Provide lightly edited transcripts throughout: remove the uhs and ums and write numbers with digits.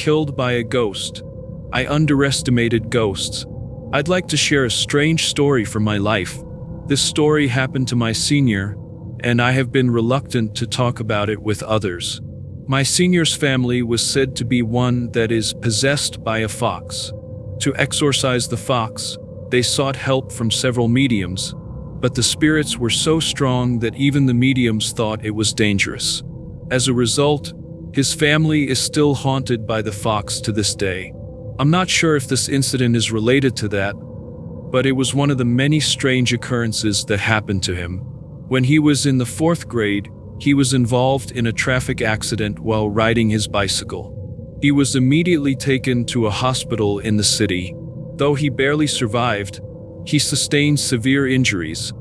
killed by a ghost. I underestimated ghosts. I'd like to share a strange story from my life. This story happened to my senior, and I have been reluctant to talk about it with others. My senior's family was said to be one that is possessed by a fox. To exorcise the fox, they sought help from several mediums, but the spirits were so strong that even the mediums thought it was dangerous. As a result, his family is still haunted by the fox to this day. I'm not sure if this incident is related to that, but it was one of the many strange occurrences that happened to him. When he was in the 4th grade, he was involved in a traffic accident while riding his bicycle. He was immediately taken to a hospital in the city. Though he barely survived, he sustained severe injuries,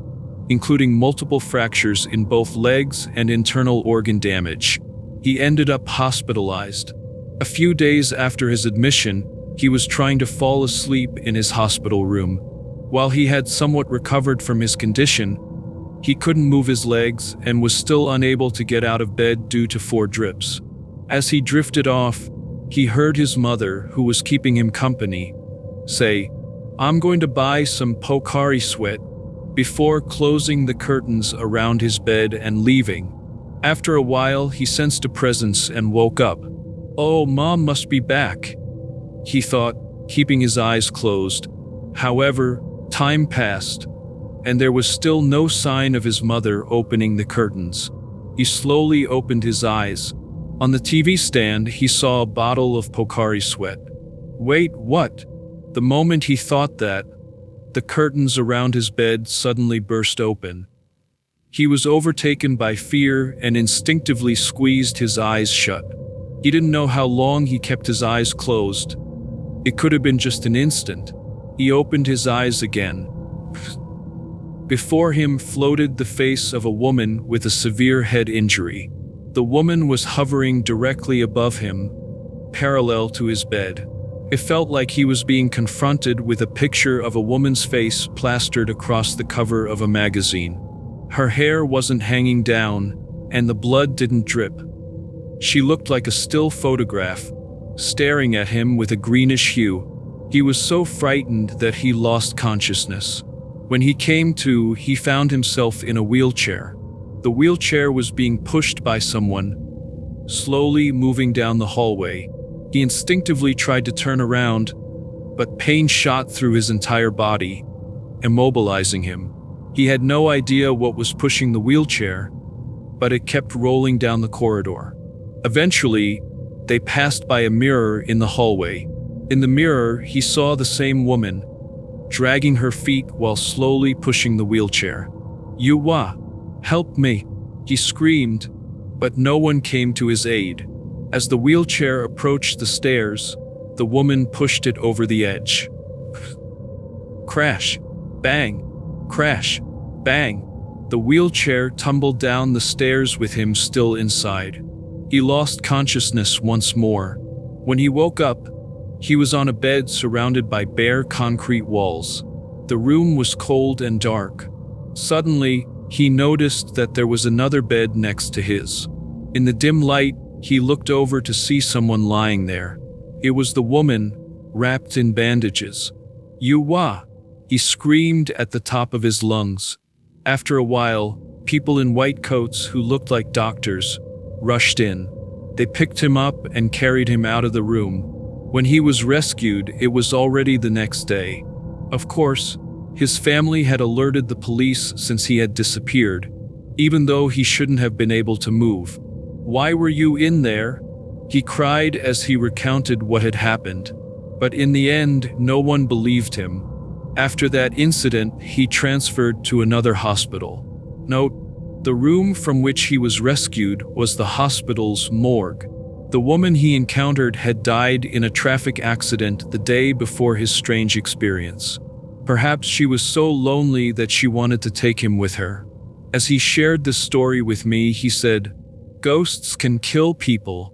including multiple fractures in both legs and internal organ damage. He ended up hospitalized. A few days after his admission, he was trying to fall asleep in his hospital room. While he had somewhat recovered from his condition, he couldn't move his legs and was still unable to get out of bed due to 4 drips. As he drifted off, he heard his mother, who was keeping him company, say, "I'm going to buy some Pocari Sweat," before closing the curtains around his bed and leaving. After a while, he sensed a presence and woke up. "Oh, Mom must be back," he thought, keeping his eyes closed. However, time passed, and there was still no sign of his mother opening the curtains. He slowly opened his eyes. On the TV stand, he saw a bottle of Pocari Sweat. Wait, what? The moment he thought that, the curtains around his bed suddenly burst open. He was overtaken by fear and instinctively squeezed his eyes shut. He didn't know how long he kept his eyes closed. It could have been just an instant. He opened his eyes again. Before him floated the face of a woman with a severe head injury. The woman was hovering directly above him, parallel to his bed. It felt like he was being confronted with a picture of a woman's face plastered across the cover of a magazine. Her hair wasn't hanging down, and the blood didn't drip. She looked like a still photograph, staring at him with a greenish hue. He was so frightened that he lost consciousness. When he came to, he found himself in a wheelchair. The wheelchair was being pushed by someone, slowly moving down the hallway. He instinctively tried to turn around, but pain shot through his entire body, immobilizing him. He had no idea what was pushing the wheelchair, but it kept rolling down the corridor. Eventually, they passed by a mirror in the hallway. In the mirror, he saw the same woman, dragging her feet while slowly pushing the wheelchair. "Yuwa, help me," he screamed, but no one came to his aid. As the wheelchair approached the stairs, the woman pushed it over the edge. Crash, bang, crash, bang. The wheelchair tumbled down the stairs with him still inside. He lost consciousness once more. When he woke up, he was on a bed surrounded by bare concrete walls. The room was cold and dark. Suddenly, he noticed that there was another bed next to his. In the dim light, he looked over to see someone lying there. It was the woman, wrapped in bandages. "Yuwa!" he screamed at the top of his lungs. After a while, people in white coats who looked like doctors rushed in. They picked him up and carried him out of the room. When he was rescued, it was already the next day. Of course, his family had alerted the police since he had disappeared, even though he shouldn't have been able to move. "Why were you in there?" he cried as he recounted what had happened. But in the end, no one believed him. After that incident, he transferred to another hospital. Note: the room from which he was rescued was the hospital's morgue. The woman he encountered had died in a traffic accident the day before his strange experience. Perhaps she was so lonely that she wanted to take him with her. As he shared this story with me, he said, "Ghosts can kill people,